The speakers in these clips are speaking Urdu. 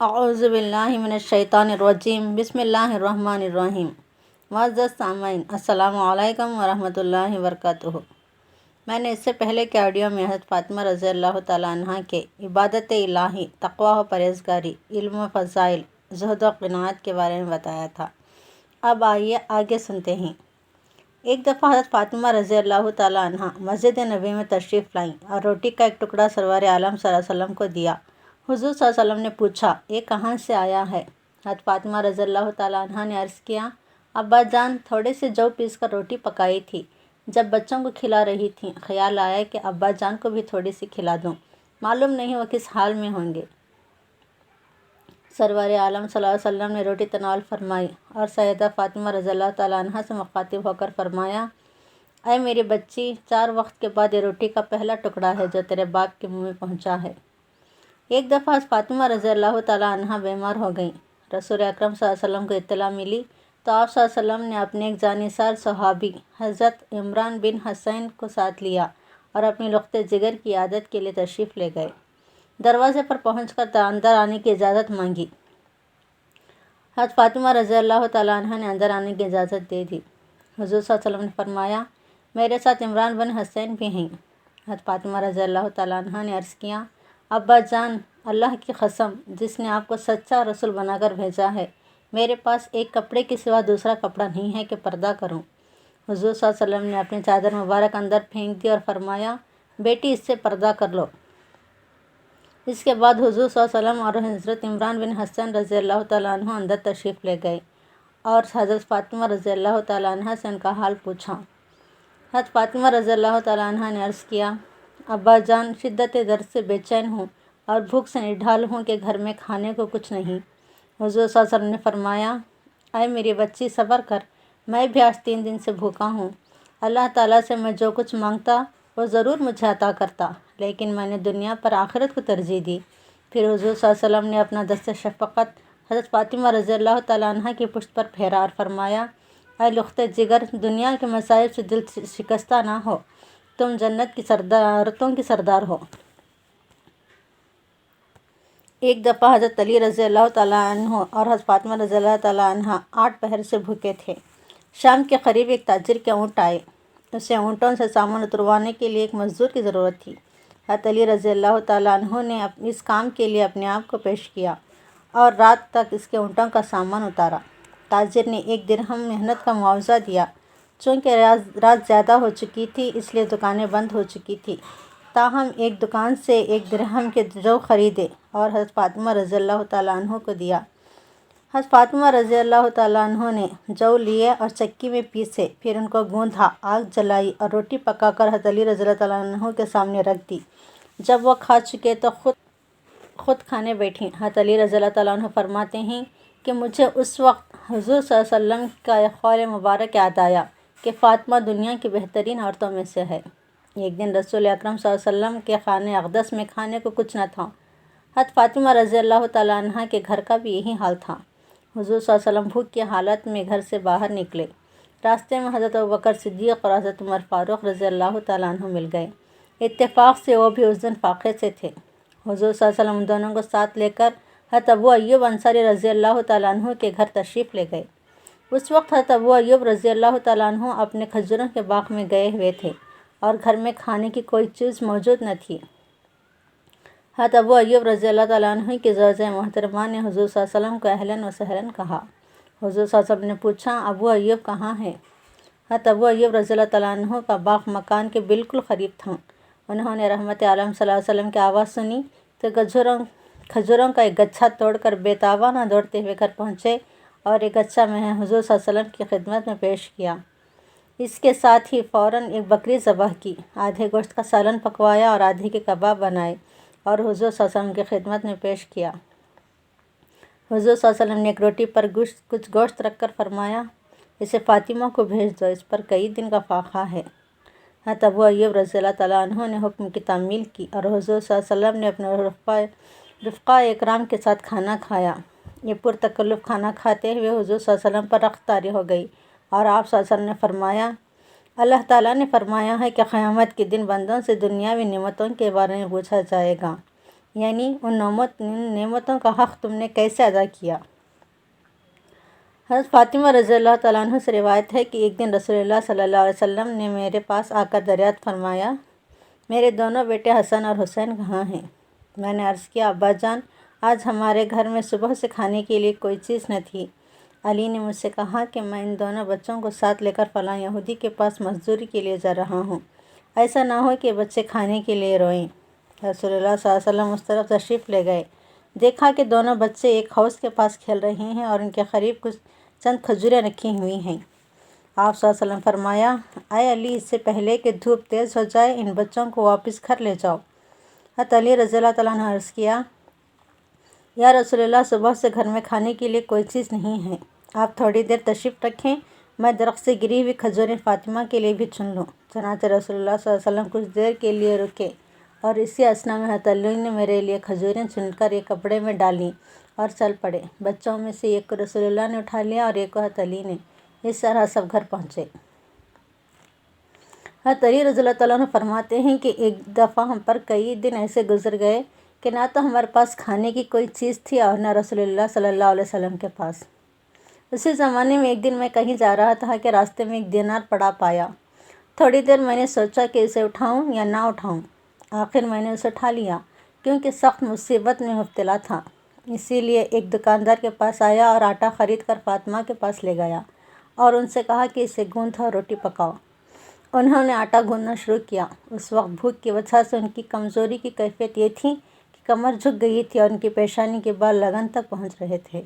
اعوذ باللہ من الشیطان الرجیم، بسم اللہ الرحمن الرحیم۔ معزز سامعین، السلام علیکم ورحمۃ اللہ وبرکاتہ۔ میں نے اس سے پہلے کے آڈیو میں حضرت فاطمہ رضی اللہ تعالیٰ عنہ کے عبادت الہی، تقویٰ و پرہیزگاری، علم و فضائل، زہد و قناعت کے بارے میں بتایا تھا۔ اب آئیے آگے سنتے ہیں۔ ایک دفعہ حضرت فاطمہ رضی اللہ تعالیٰ عنہ مسجد نبوی میں تشریف لائیں اور روٹی کا ایک ٹکڑا سرور عالم صلی اللہ علیہ وسلم کو دیا۔ حضور صلی اللہ علیہ وسلم نے پوچھا، یہ کہاں سے آیا ہے؟ حضرت فاطمہ رضی اللہ تعالیٰ عنہ نے عرض کیا، ابا جان تھوڑے سے جو پیس کر روٹی پکائی تھی، جب بچوں کو کھلا رہی تھیں، خیال آیا کہ ابا جان کو بھی تھوڑی سی کھلا دوں، معلوم نہیں وہ کس حال میں ہوں گے۔ سرور عالم صلی اللہ علیہ وسلم نے روٹی تناول فرمائی اور سیدہ فاطمہ رضی اللہ تعالیٰ عنہ سے مخاطب ہو کر فرمایا، اے میری بچی، 4 وقت کے بعد یہ روٹی کا پہلا ٹکڑا ہے جو تیرے باپ کے منہ میں پہنچا ہے۔ ایک دفعہ فاطمہ رضی اللہ تعالیٰ عنہ بیمار ہو گئیں۔ رسول اکرم صلی اللہ علیہ وسلم کو اطلاع ملی تو آپ صلی اللہ علیہ وسلم نے اپنے ایک جانثار صحابی حضرت عمران بن حسین کو ساتھ لیا اور اپنی لخت جگر کی عیادت کے لیے تشریف لے گئے۔ دروازے پر پہنچ کر اندر آنے کی اجازت مانگی۔ حضرت فاطمہ رضی اللہ تعالیٰ عنہ نے اندر آنے کی اجازت دے دی۔ حضور صلی اللہ علیہ وسلم نے فرمایا، میرے ساتھ عمران بن حسین بھی ہیں۔ حضرت فاطمہ رضی اللہ تعالیٰ عنہ نے عرض کیا، ابا جان، اللہ کی قسم جس نے آپ کو سچا رسول بنا کر بھیجا ہے، میرے پاس ایک کپڑے کے سوا دوسرا کپڑا نہیں ہے کہ پردہ کروں۔ حضور صلی اللہ علیہ وسلم نے اپنی چادر مبارک اندر پھینک دی اور فرمایا، بیٹی اس سے پردہ کر لو۔ اس کے بعد حضور صلی اللہ علیہ وسلم اور حضرت عمران بن حسین رضی اللہ تعالیٰ عنہ اندر تشریف لے گئے اور حضرت فاطمہ رضی اللہ تعالیٰ عنہ سے ان کا حال پوچھا۔ حضرت فاطمہ رضی اللہ تعالیٰ عنہ نے عرض کیا، ابا جان، شدت درد سے بے چین ہوں اور بھوک سے نڈھال ہوں کہ گھر میں کھانے کو کچھ نہیں۔ حضور صلی اللہ علیہ وسلم نے فرمایا، اے میری بچی، صبر کر، میں بھی آج 3 دن سے بھوکا ہوں۔ اللہ تعالیٰ سے میں جو کچھ مانگتا وہ ضرور مجھے عطا کرتا، لیکن میں نے دنیا پر آخرت کو ترجیح دی۔ پھر حضور صلی اللہ علیہ وسلم نے اپنا دست شفقت حضرت فاطمہ رضی اللہ تعالیٰ عنہ کی پشت پر پھیرا اور فرمایا، اے لخت جگر، دنیا کے مصائب سے دل شکستہ نہ ہو، تم جنت کی عورتوں کی سردار ہو۔ ایک دفعہ حضرت علی رضی اللہ تعالیٰ عنہ اور حضرت فاطمہ رضی اللہ تعالیٰ عنہ 8 پہر سے بھوکے تھے۔ شام کے قریب ایک تاجر کے اونٹ آئے۔ اسے اونٹوں سے سامان اتروانے کے لیے ایک مزدور کی ضرورت تھی۔ حضرت علی رضی اللہ تعالیٰ عنہ نے اس کام کے لیے اپنے آپ کو پیش کیا اور رات تک اس کے اونٹوں کا سامان اتارا۔ تاجر نے 1 درہم محنت کا معاوضہ دیا۔ چونکہ رات زیادہ ہو چکی تھی اس لیے دکانیں بند ہو چکی تھیں، تاہم ایک دکان سے 1 درہم کے جو خریدے اور حضرت فاطمہ رضی اللہ تعالیٰ عنہ کو دیا۔ حضرت فاطمہ رضی اللہ تعالیٰ عنہ نے جو لیے اور چکی میں پیسے، پھر ان کو گوندھا، آگ جلائی اور روٹی پکا کر حضرت علی رضی اللہ تعالیٰ عنہ کے سامنے رکھ دی۔ جب وہ کھا چکے تو خود کھانے بیٹھیں۔ حضرت علی رضی اللہ تعالیٰ عنہ فرماتے ہیں کہ مجھے اس وقت حضور صلی اللہ علیہ وسلم کا ایک قول مبارک یاد آیا کہ فاطمہ دنیا کی بہترین عورتوں میں سے ہے۔ ایک دن رسول اکرم صلی اللہ علیہ وسلم کے خانہ اقدس میں کھانے کو کچھ نہ تھا۔ حضرت فاطمہ رضی اللہ تعالیٰ عنہ کے گھر کا بھی یہی حال تھا۔ حضور صلی اللہ علیہ وسلم بھوک کی حالت میں گھر سے باہر نکلے۔ راستے میں حضرت ابوبکر صدیق اور حضرت عمر فاروق رضی اللہ تعالیٰ عنہ مل گئے۔ اتفاق سے وہ بھی اس دن فاقے سے تھے۔ حضور صلی اللہ علیہ وسلم ان دونوں کو ساتھ لے کر حضرت ابو ایوب انصاری رضی اللہ تعالیٰ عنہ کے گھر تشریف لے گئے۔ اس وقت حضرت ابو ایوب رضی اللہ تعالیٰ عنہ اپنے کھجوروں کے باغ میں گئے ہوئے تھے اور گھر میں کھانے کی کوئی چیز موجود نہ تھی۔ حضرت ابو ایوب رضی اللہ تعالیٰ عنہ کی زوجہ محترمہ نے حضور صلی اللہ علیہ وسلم کو اہلاً و سہلاً کہا۔ حضور صلی اللہ علیہ وسلم نے پوچھا، ابو ایوب کہاں ہے؟ حضرت ابو ایوب رضی اللہ تعالیٰ عنہ کا باغ مکان کے بالکل قریب تھا۔ انہوں نے رحمت عالم صلی اللہ علیہ وسلم کی آواز سنی تو کھجوروں کا ایک گچھا توڑ کر بے تابانہ دوڑتے ہوئے گھر پہنچے اور ایک گچھا میں حضور صلی اللہ علیہ وسلم کی خدمت میں پیش کیا۔ اس کے ساتھ ہی فوراً ایک بکری ذبح کی، آدھے گوشت کا سالن پکوایا اور آدھے کے کباب بنائے اور حضور صلی اللہ علیہ وسلم کی خدمت میں پیش کیا۔ حضور صلی اللہ علیہ وسلم نے ایک روٹی پر کچھ گوشت رکھ کر فرمایا، اسے فاطمہ کو بھیج دو، اس پر کئی دن کا فاقہ ہے۔ حضرت ابو ایوب رضی اللہ تعالیٰ عنہ نے حکم کی تعمیل کی اور حضور صلی اللہ علیہ وسلم نے اپنے رفقاء اکرام کے ساتھ کھانا کھایا۔ یہ پرتکلف کھانا کھاتے ہوئے حضور صلی اللہ علیہ وسلم پر رخت طاری ہو گئی اور آپ صلی اللہ علیہ وسلم نے فرمایا، اللہ تعالیٰ نے فرمایا ہے کہ قیامت کے دن بندوں سے دنیاوی نعمتوں کے بارے میں پوچھا جائے گا۔ یعنی ان نعمتوں کا حق تم نے کیسے ادا کیا؟ حضرت فاطمہ رضی اللہ تعالیٰ عنہ سے روایت ہے کہ ایک دن رسول اللہ صلی اللہ علیہ وسلم نے میرے پاس آ کر دریافت فرمایا، میرے دونوں بیٹے حسن اور حسین کہاں ہیں؟ میں نے عرض کیا، ابا جان، آج ہمارے گھر میں صبح سے کھانے کے لیے کوئی چیز نہ تھی۔ علی نے مجھ سے کہا کہ میں ان دونوں بچوں کو ساتھ لے کر فلاں یہودی کے پاس مزدوری کے لیے جا رہا ہوں، ایسا نہ ہو کہ بچے کھانے کے لیے روئیں۔ رسول اللہ صلی اللہ علیہ وسلم اس طرف تشریف لے گئے، دیکھا کہ دونوں بچے ایک حوض کے پاس کھیل رہے ہیں اور ان کے قریب کچھ چند کھجوریں رکھی ہوئی ہیں۔ آپ صلی اللہ علیہ وسلم فرمایا، اے علی، اس سے پہلے کہ دھوپ تیز ہو جائے ان بچوں کو واپس گھر لے جاؤ۔ حضرت علی رضی اللہ تعالیٰ عنہ نے عرض کیا، یا رسول اللہ، صبح سے گھر میں کھانے کے لیے کوئی چیز نہیں ہے، آپ تھوڑی دیر تشریف رکھیں، میں درخت سے گری ہوئی کھجوریں فاطمہ کے لیے بھی چن لوں۔ چنانچہ رسول اللہ صلی اللہ علیہ وسلم کچھ دیر کے لیے رکے اور اسی اثنا میں حضرت علی نے میرے لیے کھجوریں چن کر ایک کپڑے میں ڈالیں اور چل پڑے۔ بچوں میں سے ایک کو رسول اللہ نے اٹھا لیا اور ایک کو حضرت علی نے۔ اس طرح سب گھر پہنچے۔ حضرت علی رضی اللہ تعالیٰ عنہ فرماتے ہیں کہ ایک دفعہ ہم پر کئی دن ایسے گزر گئے کہ نہ تو ہمارے پاس کھانے کی کوئی چیز تھی اور نہ رسول اللہ صلی اللہ علیہ وسلم کے پاس۔ اسی زمانے میں ایک دن میں کہیں جا رہا تھا کہ راستے میں ایک دینار پڑا پایا۔ تھوڑی دیر میں نے سوچا کہ اسے اٹھاؤں یا نہ اٹھاؤں۔ آخر میں نے اسے اٹھا لیا کیونکہ سخت مصیبت میں مبتلا تھا۔ اسی لیے ایک دکاندار کے پاس آیا اور آٹا خرید کر فاطمہ کے پاس لے گیا اور ان سے کہا کہ اسے گوندھو اور روٹی پکاؤ۔ انہوں نے آٹا گوندھنا شروع کیا۔ اس وقت بھوک کی وجہ سے ان کی کمزوری کی کیفیت یہ تھی کہ کمر جھک گئی تھی اور ان کی پیشانی کے بال لگن تک پہنچ رہے تھے۔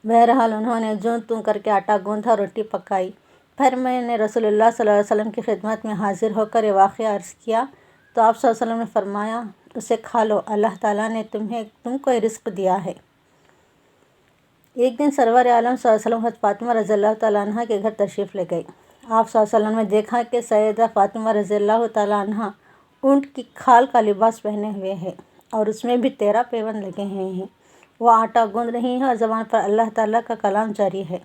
بہرحال انہوں نے جوں توں کر کے آٹا گوندھا، روٹی پکائی۔ پھر میں نے رسول اللہ صلی اللہ علیہ وسلم کی خدمت میں حاضر ہو کر یہ واقعہ عرض کیا تو آپ صلی اللہ علیہ وسلم نے فرمایا، اسے کھا لو، اللہ تعالیٰ نے تم کو یہ رزق دیا ہے۔ ایک دن سرور عالم صلی اللہ علیہ وسلم حضرت فاطمہ رضی اللہ تعالیٰ عنہ کے گھر تشریف لے گئی۔ آپ صلی اللہ علیہ وسلم نے دیکھا کہ سیدہ فاطمہ رضی اللہ تعالیٰ عنہ اونٹ کی کھال کا لباس پہنے ہوئے ہیں اور اس میں بھی 13 پیوند لگے ہوئے ہیں۔ وہ آٹا گوندھ رہی ہیں اور زبان پر اللہ تعالیٰ کا کلام جاری ہے۔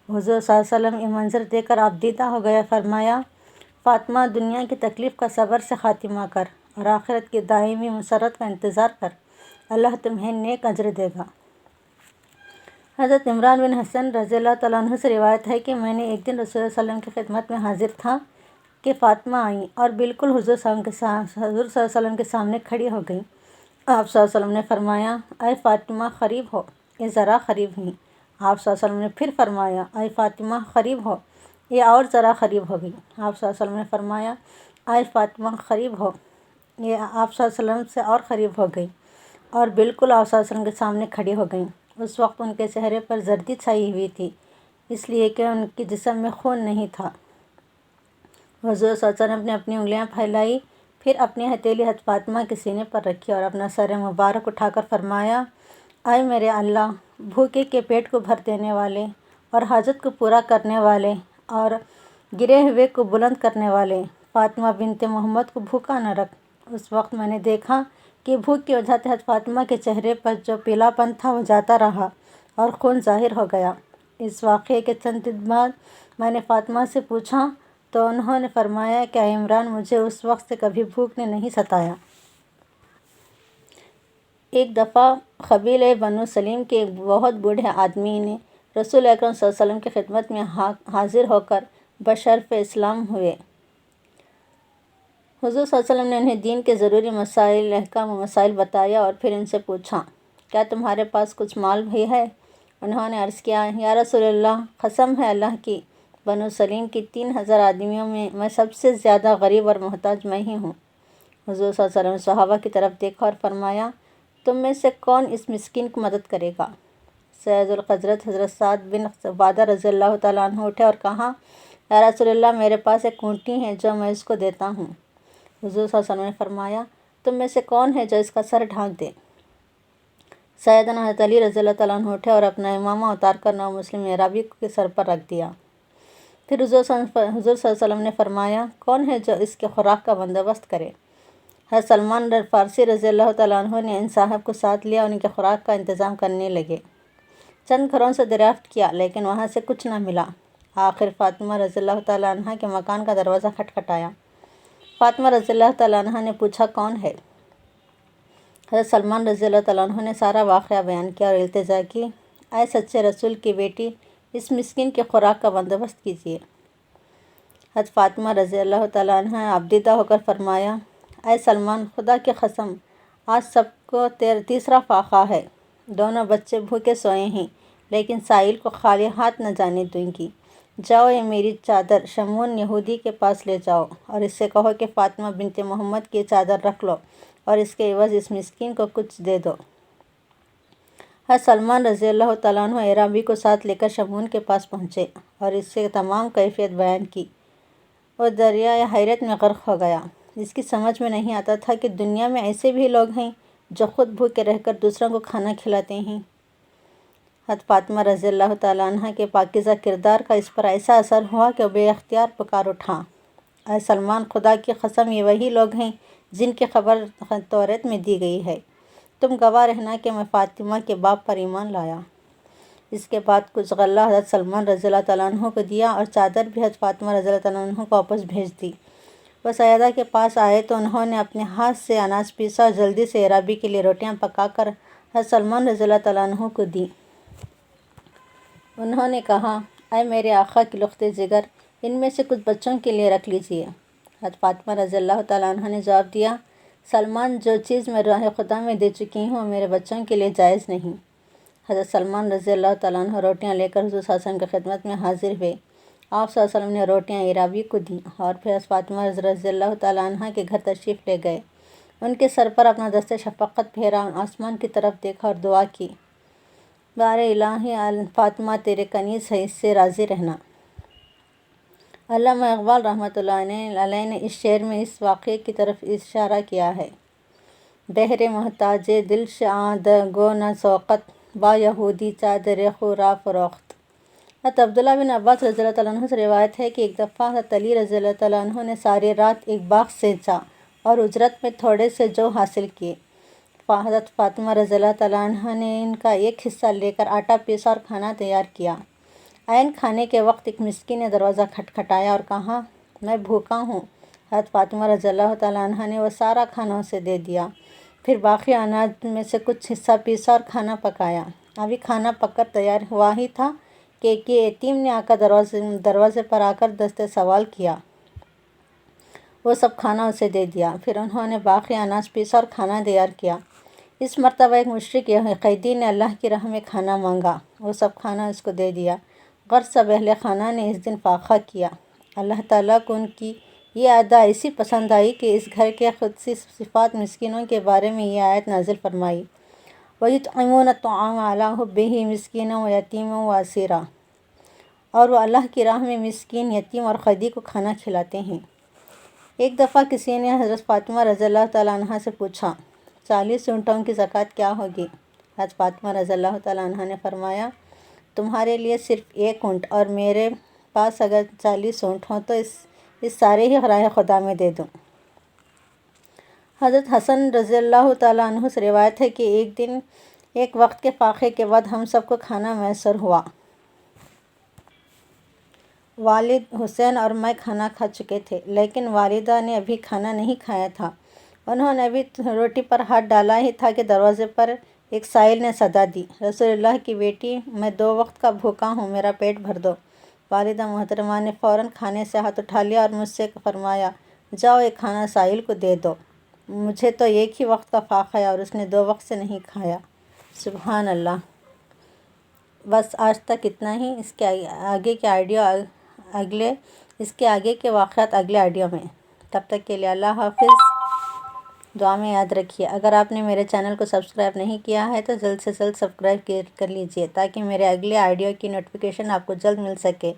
حضور صلی اللہ علیہ وسلم یہ منظر دیکھ کر آبدیدہ ہو گیا۔ فرمایا، فاطمہ، دنیا کی تکلیف کا صبر سے خاتمہ کر اور آخرت کی دائمی مسرت کا انتظار کر، اللہ تمہیں نیک اجر دے گا۔ حضرت عمران بن حسن رضی اللہ تعالیٰ عنہ سے روایت ہے کہ میں نے ایک دن رسول اللہ صلی اللہ علیہ وسلم کی خدمت میں حاضر تھا کہ فاطمہ آئیں اور بالکل حضور صلی اللہ علیہ وسلم کے سامنے کھڑی ہو گئیں۔ آپ صلی اللہ علیہ وسلم نے فرمایا، اے فاطمہ، قریب ہو۔ یہ ذرا قریب ہوئیں۔ آپ صلی اللہ علیہ وسلم نے پھر فرمایا، اے فاطمہ، قریب ہو۔ یہ اور ذرا قریب ہو گئی۔ آپ صلی اللہ علیہ وسلم نے فرمایا، اے فاطمہ، قریب ہو۔ یہ آپ صلی اللہ علیہ وسلم سے اور قریب ہو گئی اور بالکل آپ صلی اللہ علیہ وسلم کے سامنے کھڑی ہو گئیں۔ اس وقت ان کے چہرے پر زردی چھائی ہوئی تھی، اس لیے کہ ان کے جسم میں خون نہیں تھا۔ حضور صلی اللہ علیہ وسلم نے اپنی انگلیاں پھیلائی، پھر اپنی ہتھیلی حضرت فاطمہ کے سینے پر رکھی اور اپنا سر مبارک اٹھا کر فرمایا، اے میرے اللہ، بھوکے کے پیٹ کو بھر دینے والے اور حاجت کو پورا کرنے والے اور گرے ہوئے کو بلند کرنے والے، فاطمہ بنت محمد کو بھوکا نہ رکھ۔ اس وقت میں نے دیکھا کہ بھوک کی وجہ سے حضرت فاطمہ کے چہرے پر جو پیلا پن تھا وہ جاتا رہا اور خون ظاہر ہو گیا۔ اس واقعے کے چند دن بعد میں نے فاطمہ سے پوچھا تو انہوں نے فرمایا کہ اے عمران، مجھے اس وقت سے کبھی بھوک نے نہیں ستایا۔ ایک دفعہ قبیلہ بنو سلیم کے ایک بہت بوڑھے آدمی نے رسول اکرم صلی اللہ علیہ وسلم کی خدمت میں حاضر ہو کر بشرف اسلام ہوئے۔ حضور صلی اللہ علیہ وسلم نے انہیں دین کے ضروری مسائل، احکام و مسائل بتایا اور پھر ان سے پوچھا، کیا تمہارے پاس کچھ مال بھی ہے؟ انہوں نے عرض کیا، یا رسول اللہ، قسم ہے اللہ کی، بنو سلیم کی 3000 آدمیوں میں سب سے زیادہ غریب اور محتاج میں ہی ہوں۔ حضور صلی اللہ علیہ وسلم نے صحابہ کی طرف دیکھا اور فرمایا، تم میں سے کون اس مسکین کی مدد کرے گا؟ سید الخضرت حضرت سعد بن عبادہ رضی اللہ تعالیٰ عنہ اٹھے اور کہا، یا رسول اللہ، میرے پاس ایک اونٹنی ہے جو میں اس کو دیتا ہوں۔ حضور صلی اللہ علیہ وسلم نے فرمایا، تم میں سے کون ہے جو اس کا سر ڈھانک دے؟ سیدنا حضرت علی رضی اللہ تعالیٰ عنہ اٹھے اور اپنا امامہ اتار کر نو مسلم اعرابی کے سر پر رکھ دیا۔ پھر حضور صلی اللہ علیہ وسلم نے فرمایا، کون ہے جو اس کے خوراک کا بندوبست کرے؟ حضرت سلمان فارسی رضی اللہ تعالیٰ عنہ نے ان صاحب کو ساتھ لیا اور ان کے خوراک کا انتظام کرنے لگے۔ چند گھروں سے دریافت کیا لیکن وہاں سے کچھ نہ ملا۔ آخر فاطمہ رضی اللہ تعالیٰ عنہ کے مکان کا دروازہ کھٹکھٹایا۔ فاطمہ رضی اللہ تعالیٰ عنہ نے پوچھا، کون ہے؟ حضرت سلمان رضی اللہ تعالیٰ عنہ نے سارا واقعہ بیان کیا اور التجا کی، اے سچے رسول کی بیٹی، اس مسکین کی خوراک کا بندوبست کیجیے۔ حضرت فاطمہ رضی اللہ تعالیٰ عنہ عبدیدہ ہو کر فرمایا، اے سلمان، خدا کی قسم، آج سب کو تیسرا فاقہ ہے، دونوں بچے بھوکے سوئے ہیں، لیکن سائل کو خالی ہاتھ نہ جانے دوں گی۔ جاؤ، یہ میری چادر شمعون یہودی کے پاس لے جاؤ اور اس سے کہو کہ فاطمہ بنت محمد کی چادر رکھ لو اور اس کے عوض اس مسکین کو کچھ دے دو۔ حضرت سلمان رضی اللہ تعالیٰ عنہ اعرابی کو ساتھ لے کر شمعون کے پاس پہنچے اور اس سے تمام کیفیت بیان کی۔ وہ دریائے حیرت میں غرق ہو گیا۔ اس کی سمجھ میں نہیں آتا تھا کہ دنیا میں ایسے بھی لوگ ہیں جو خود بھوکے رہ کر دوسروں کو کھانا کھلاتے ہیں۔ حضرت فاطمہ رضی اللہ تعالیٰ عنہ کے پاکیزہ کردار کا اس پر ایسا اثر ہوا کہ وہ بے اختیار پکار اٹھا، اے سلمان، خدا کی قسم، یہ وہی لوگ ہیں جن کی خبر توریت میں دی گئی ہے۔ تم گواہ رہنا کہ میں فاطمہ کے باپ پر ایمان لایا۔ اس کے بعد کچھ غلہ حضرت سلمان رضی اللہ تعالیٰ عنہ کو دیا اور چادر بھی حضرت فاطمہ رضی اللہ تعالیٰ عنہ کو واپس بھیج دی۔ وہ سیدہ کے پاس آئے تو انہوں نے اپنے ہاتھ سے اناج پیسا اور جلدی سے اعرابی کے لیے روٹیاں پکا کر حضرت سلمان رضی اللہ تعالیٰ عنہ کو دیں۔ انہوں نے کہا، اے میرے آقا کی لخت جگر، ان میں سے کچھ بچوں کے لیے رکھ لیجیے۔ حضرت فاطمہ رضی اللہ تعالیٰ عنہ نے جواب دیا، سلمان، جو چیز میں راہ خدا میں دے چکی ہوں وہ میرے بچوں کے لیے جائز نہیں۔ حضرت سلمان رضی اللہ تعالیٰ عنہ روٹیاں لے کر حضور صلی اللہ علیہ وسلم کی خدمت میں حاضر ہوئے۔ آپ صلی اللہ علیہ وسلم نے روٹیاں اعرابی کو دیں اور پھر حضرت فاطمہ رضی اللہ تعالیٰ عنہ کے گھر تشریف لے گئے۔ ان کے سر پر اپنا دست شفقت پھیرا، آسمان کی طرف دیکھا اور دعا کی، بار الہی، فاطمہ تیرے کنیز ہے، اس سے راضی رہنا۔ علامہ اقبال رحمۃ اللہ علیہ نے اس شعر میں اس واقعے کی طرف اشارہ کیا ہے، بہر محتاج دل شاد گو نہ سوقت، با یہودی چادر خورا فروخت۔ حضرت عبداللہ بن عباس رضی اللہ تعالیٰ عنہ سے روایت ہے کہ ایک دفعہ حضرت علی رضی اللہ تعالیٰ عنہ نے ساری رات ایک باغ سینچا اور اجرت میں تھوڑے سے جو حاصل کیے۔ حضرت فاطمہ رضی اللہ تعالیٰ عنہ نے ان کا ایک حصہ لے کر آٹا پیسا اور کھانا تیار کیا۔ عین کھانے کے وقت ایک مسکین نے دروازہ کھٹکھٹایا اور کہا، میں بھوکا ہوں۔ حضرت فاطمہ رضی اللہ تعالیٰ عنہ نے وہ سارا کھانا اسے دے دیا، پھر باقی اناج میں سے کچھ حصہ پیسا اور کھانا پکایا۔ ابھی کھانا پک کر تیار ہوا ہی تھا کہ ایک یتیم نے آ کر دروازے پر آ کر دست سوال کیا۔ وہ سب کھانا اسے دے دیا، پھر انہوں نے باقی اناج پیسا اور کھانا تیار کیا۔ اس مرتبہ ایک مشرک قیدی نے اللہ کی راہ میں کھانا مانگا، وہ سب کھانا اس کو دے دیا۔ غرض سب اہل خانہ نے اس دن فاقہ کیا۔ اللہ تعالیٰ کو ان کی یہ ادا ایسی پسند آئی کہ اس گھر کے خصوصی صفات مسکینوں کے بارے میں یہ آیت نازل فرمائی، وَيُطْعِمُونَ الطَّعَامَ عَلَىٰ حُبِّهِ مِسْكِينًا وَيَتِيمًا وَأَسِيرًا، اور وہ اللہ کی راہ میں مسکین، یتیم اور قیدی کو کھانا کھلاتے ہیں۔ ایک دفعہ کسی نے حضرت فاطمہ رضی اللہ تعالیٰ عنہ سے پوچھا، 40 اونٹوں کی زکوٰۃ کیا ہوگی؟ حضرت فاطمہ رضی اللہ تعالیٰ عنہ نے فرمایا، تمہارے لیے صرف 1 اونٹ، اور میرے پاس اگر 40 اونٹ ہوں تو اس سارے ہی راہ خدا میں دے دوں۔ حضرت حسن رضی اللہ تعالیٰ عنہ سے روایت ہے کہ ایک دن ایک وقت کے فاقے کے بعد ہم سب کو کھانا میسر ہوا۔ والد حسین اور میں کھانا کھا چکے تھے، لیکن والدہ نے ابھی کھانا نہیں کھایا تھا۔ انہوں نے ابھی روٹی پر ہاتھ ڈالا ہی تھا کہ دروازے پر ایک سائل نے صدا دی، رسول اللہ کی بیٹی، میں 2 وقت کا بھوکا ہوں، میرا پیٹ بھر دو۔ والدہ محترمہ نے فوراً کھانے سے ہاتھ اٹھا لیا اور مجھ سے فرمایا، جاؤ یہ کھانا سائل کو دے دو، مجھے تو ایک ہی وقت کا فاقہ ہے اور اس نے 2 وقت سے نہیں کھایا۔ سبحان اللہ۔ بس آج تک اتنا ہی۔ اس کے آگے کے واقعات اگلے آڈیو میں۔ تب تک کے لیے اللہ حافظ۔ دعا میں یاد رکھیے، اگر آپ نے میرے چینل کو سبسکرائب نہیں کیا ہے تو جلد سے جلد سبسکرائب کر لیجئے تاکہ میرے اگلے آڈیو کی نوٹیفیکیشن آپ کو جلد مل سکے،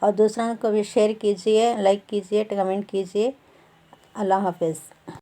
اور دوسروں کو بھی شیئر کیجئے، لائک کیجئے، کمنٹ کیجئے۔ اللہ حافظ۔